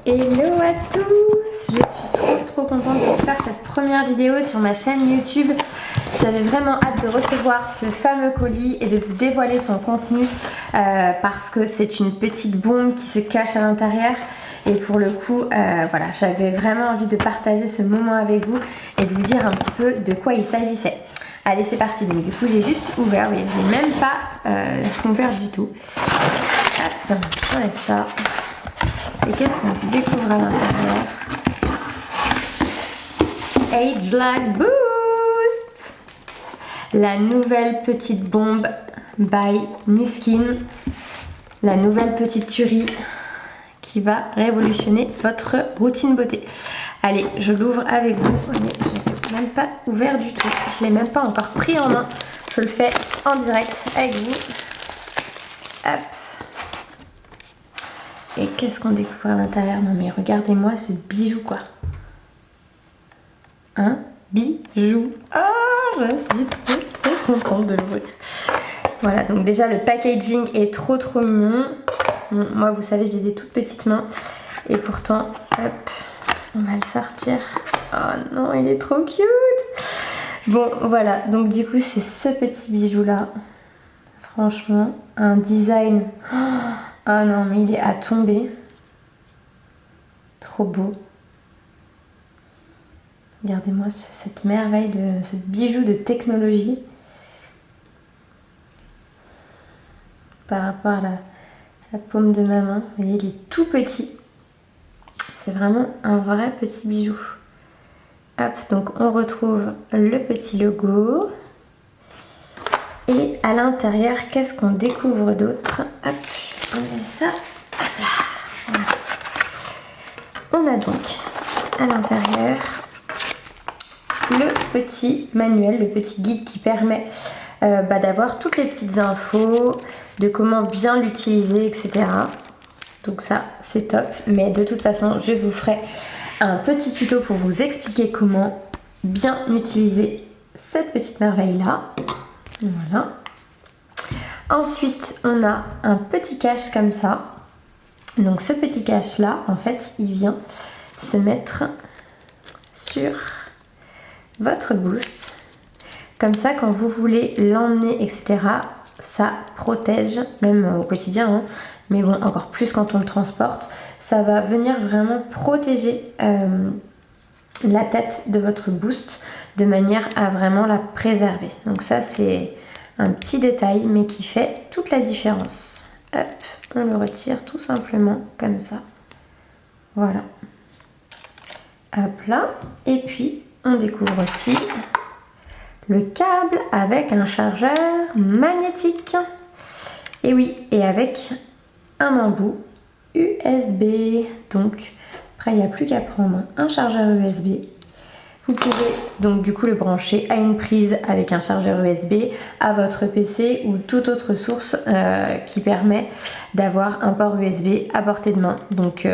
Hello à tous! Je suis trop contente de faire cette première vidéo sur ma chaîne YouTube. J'avais vraiment hâte de recevoir ce fameux colis et de vous dévoiler son contenu parce que c'est une petite bombe qui se cache à l'intérieur et pour le coup voilà, j'avais vraiment envie de partager ce moment avec vous et de vous dire un petit peu de quoi il s'agissait. Allez, c'est parti. Donc du coup j'ai juste ouvert, oui, je n'ai même pas ouvert du tout. Hop, j'enlève ça. Et qu'est-ce qu'on découvre à l'intérieur? Age-Lag Boost, la nouvelle petite bombe by Nu-Skin, la nouvelle petite tuerie qui va révolutionner votre routine beauté. Allez, je l'ouvre avec vous. Je ne l'ai même pas ouvert du tout. Je ne l'ai même pas encore pris en main. Je le fais en direct avec vous. Hop. Et qu'est-ce qu'on découvre à l'intérieur? Non mais regardez-moi ce bijou quoi. Un bijou. Ah, je suis trop contente de l'ouvrir. Voilà, donc déjà le packaging est trop mignon. Bon, moi vous savez j'ai des toutes petites mains. Et pourtant, hop, on va le sortir. Oh non, il est trop cute. Bon voilà, donc du coup c'est ce petit bijou là. Franchement, un design... Oh non, mais il est à tomber. Trop beau. Regardez-moi cette merveille de ce bijou de technologie. Par rapport à la paume de ma main. Vous voyez, il est tout petit. C'est vraiment un vrai petit bijou. Hop, donc on retrouve le petit logo. Et à l'intérieur, qu'est-ce qu'on découvre d'autre? Hop, on met ça. Hop là. Voilà. On a donc à l'intérieur le petit manuel, le petit guide qui permet d'avoir toutes les petites infos, de comment bien l'utiliser, etc. Donc ça, c'est top. Mais de toute façon, je vous ferai un petit tuto pour vous expliquer comment bien utiliser cette petite merveille-là. Voilà. Ensuite, on a un petit cache comme ça. Donc ce petit cache là, en fait, il vient se mettre sur votre boost. Comme ça, quand vous voulez l'emmener, etc., ça protège, même au quotidien, hein, mais bon, encore plus quand on le transporte, ça va venir vraiment protéger la tête de votre boost de manière à vraiment la préserver. Donc ça, c'est un petit détail, mais qui fait toute la différence. Hop, on le retire tout simplement comme ça. Voilà. Hop là. Et puis, on découvre aussi le câble avec un chargeur magnétique. Et oui, et avec un embout USB. Donc, après, il n'y a plus qu'à prendre un chargeur USB. Vous pouvez donc du coup le brancher à une prise avec un chargeur USB, à votre PC ou toute autre source qui permet d'avoir un port USB à portée de main. Donc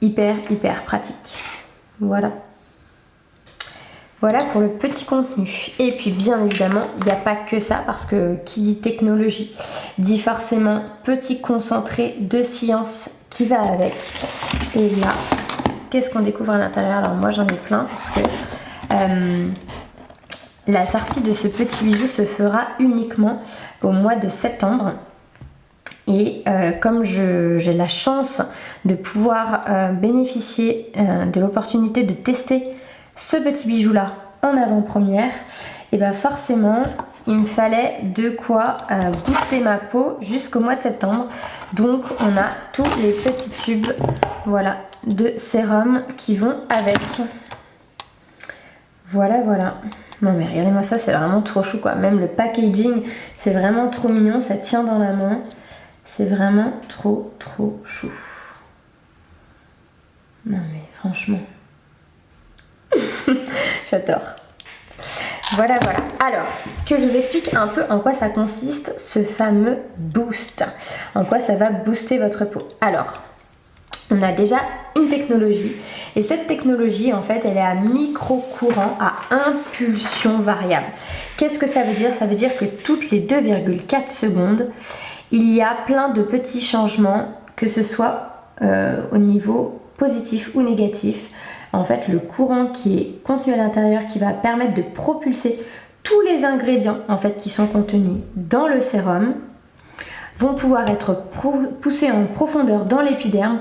hyper pratique. Voilà. Voilà pour le petit contenu. Et puis bien évidemment, il n'y a pas que ça parce que qui dit technologie dit forcément petit concentré de science qui va avec. Et là, qu'est-ce qu'on découvre à l'intérieur? Alors moi j'en ai plein parce que la sortie de ce petit bijou se fera uniquement au mois de septembre. Et comme j'ai la chance de pouvoir bénéficier de l'opportunité de tester ce petit bijou là en avant-première, et bien forcément il me fallait de quoi booster ma peau jusqu'au mois de septembre. Donc on a tous les petits tubes, voilà, de sérum qui vont avec. Voilà. Non mais regardez-moi ça, c'est vraiment trop chou quoi. Même le packaging, c'est vraiment trop mignon, ça tient dans la main. C'est vraiment trop chou. Non mais franchement. J'adore. Voilà. Alors, que je vous explique un peu en quoi ça consiste, ce fameux boost. En quoi ça va booster votre peau. Alors, on a déjà une technologie. Et cette technologie, en fait, elle est à micro-courant, à impulsion variable. Qu'est-ce que ça veut dire? Ça veut dire que toutes les 2,4 secondes, il y a plein de petits changements, que ce soit au niveau positif ou négatif, en fait le courant qui est contenu à l'intérieur qui va permettre de propulser tous les ingrédients en fait qui sont contenus dans le sérum vont pouvoir être poussés en profondeur dans l'épiderme,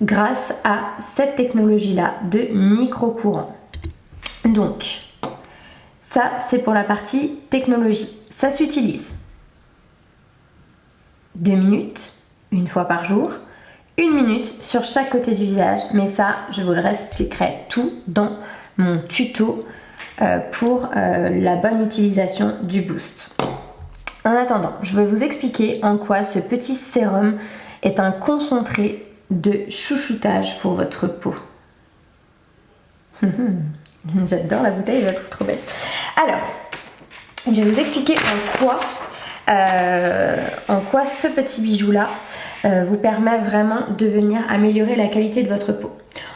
grâce à cette technologie-là de micro-courant. Donc, ça c'est pour la partie technologie. Ça s'utilise 2 minutes, une fois par jour, 1 minute sur chaque côté du visage, mais ça je vous le réexpliquerai tout dans mon tuto pour la bonne utilisation du boost. En attendant, je vais vous expliquer en quoi ce petit sérum est un concentré de chouchoutage pour votre peau. J'adore la bouteille, je la trouve trop belle. Alors, je vais vous expliquer en quoi ce petit bijou-là vous permet vraiment de venir améliorer la qualité de votre peau.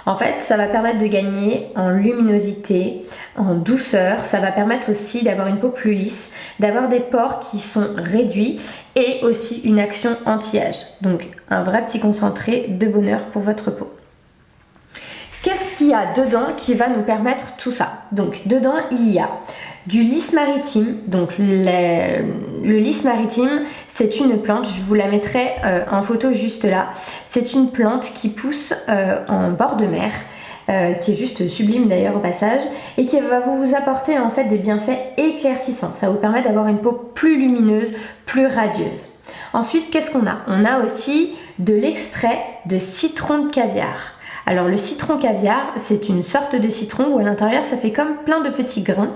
En fait, ça va permettre de gagner en luminosité, en douceur. Ça va permettre aussi d'avoir une peau plus lisse, d'avoir des pores qui sont réduits et aussi une action anti-âge. Donc, un vrai petit concentré de bonheur pour votre peau. Qu'est-ce qu'il y a dedans qui va nous permettre tout ça? Donc, dedans, il y a du lys maritime. Donc le lys maritime, c'est une plante, je vous la mettrai en photo juste là. C'est une plante qui pousse en bord de mer, qui est juste sublime d'ailleurs au passage, et qui va vous apporter en fait des bienfaits éclaircissants. Ça vous permet d'avoir une peau plus lumineuse, plus radieuse. Ensuite, qu'est-ce qu'on a? On a aussi de l'extrait de citron de caviar. Alors le citron caviar, c'est une sorte de citron où à l'intérieur ça fait comme plein de petits grains.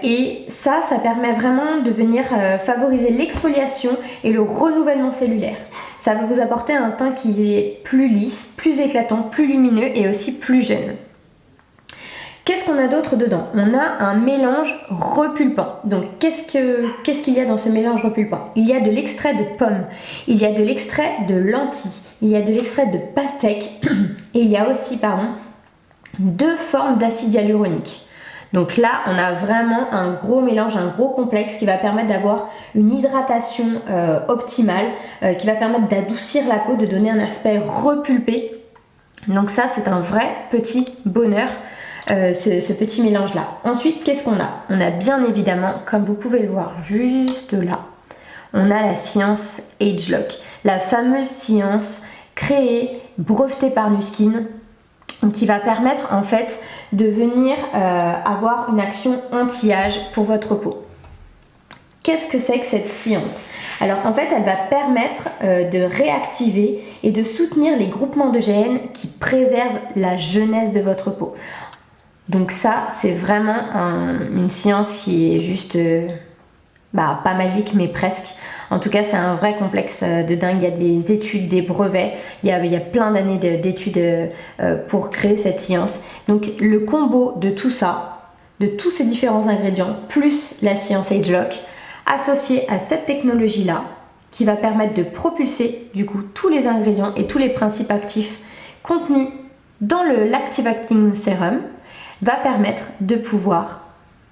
Et ça permet vraiment de venir favoriser l'exfoliation et le renouvellement cellulaire. Ça va vous apporter un teint qui est plus lisse, plus éclatant, plus lumineux et aussi plus jeune. Qu'est-ce qu'on a d'autre dedans? On a un mélange repulpant. Donc qu'est-ce qu'il y a dans ce mélange repulpant? Il y a de l'extrait de pomme, il y a de l'extrait de lentilles, il y a de l'extrait de pastèque et il y a aussi 2 formes d'acide hyaluronique. Donc là, on a vraiment un gros mélange, un gros complexe qui va permettre d'avoir une hydratation optimale, qui va permettre d'adoucir la peau, de donner un aspect repulpé. Donc ça, c'est un vrai petit bonheur, ce petit mélange-là. Ensuite, qu'est-ce qu'on a? On a bien évidemment, comme vous pouvez le voir juste là, on a la science AgeLock, la fameuse science créée, brevetée par Nu Skin, qui va permettre en fait de venir avoir une action anti-âge pour votre peau. Qu'est-ce que c'est que cette science? Alors en fait elle va permettre de réactiver et de soutenir les groupements de gènes qui préservent la jeunesse de votre peau. Donc ça c'est vraiment une science qui est juste pas magique mais presque. En tout cas c'est un vrai complexe de dingue. Il y a des études, des brevets, il y a plein d'années d'études pour créer cette science. Donc le combo de tout ça, de tous ces différents ingrédients plus la science AgeLock associée à cette technologie là qui va permettre de propulser du coup tous les ingrédients et tous les principes actifs contenus dans l'Active Acting Serum va permettre de pouvoir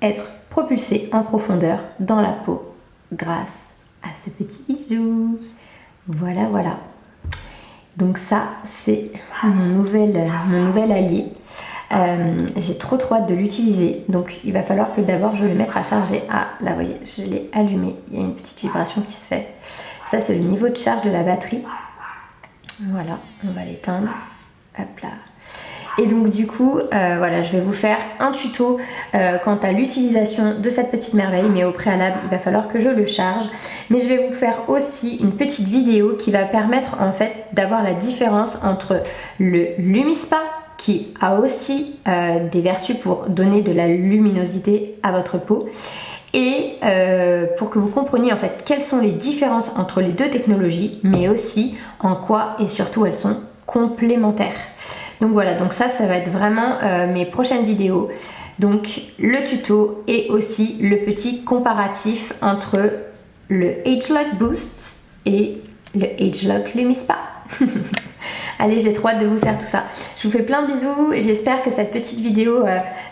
être propulsé en profondeur dans la peau grâce à ce petit bijou. Voilà. Donc ça, c'est mon nouvel allié. J'ai trop hâte de l'utiliser. Donc il va falloir que d'abord je le mette à charger. Ah, là, vous voyez, je l'ai allumé. Il y a une petite vibration qui se fait. Ça, c'est le niveau de charge de la batterie. Voilà, on va l'éteindre. Hop là. Et donc du coup, voilà, je vais vous faire un tuto quant à l'utilisation de cette petite merveille, mais au préalable, il va falloir que je le charge. Mais je vais vous faire aussi une petite vidéo qui va permettre en fait d'avoir la différence entre le LumiSpa, qui a aussi des vertus pour donner de la luminosité à votre peau, et pour que vous compreniez en fait quelles sont les différences entre les deux technologies, mais aussi en quoi et surtout elles sont complémentaires. Donc voilà, donc ça va être vraiment mes prochaines vidéos. Donc le tuto et aussi le petit comparatif entre le AgeLock Boost et le AgeLock LumiSpa. Allez, j'ai trop hâte de vous faire tout ça. Je vous fais plein de bisous, j'espère que cette petite vidéo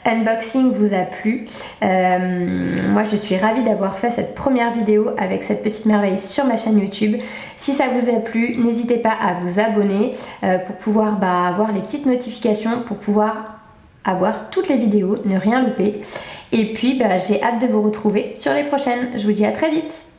unboxing vous a plu. Moi je suis ravie d'avoir fait cette première vidéo avec cette petite merveille sur ma chaîne YouTube. Si ça vous a plu, n'hésitez pas à vous abonner pour pouvoir avoir les petites notifications, pour pouvoir avoir toutes les vidéos, ne rien louper. Et puis j'ai hâte de vous retrouver sur les prochaines. Je vous dis à très vite.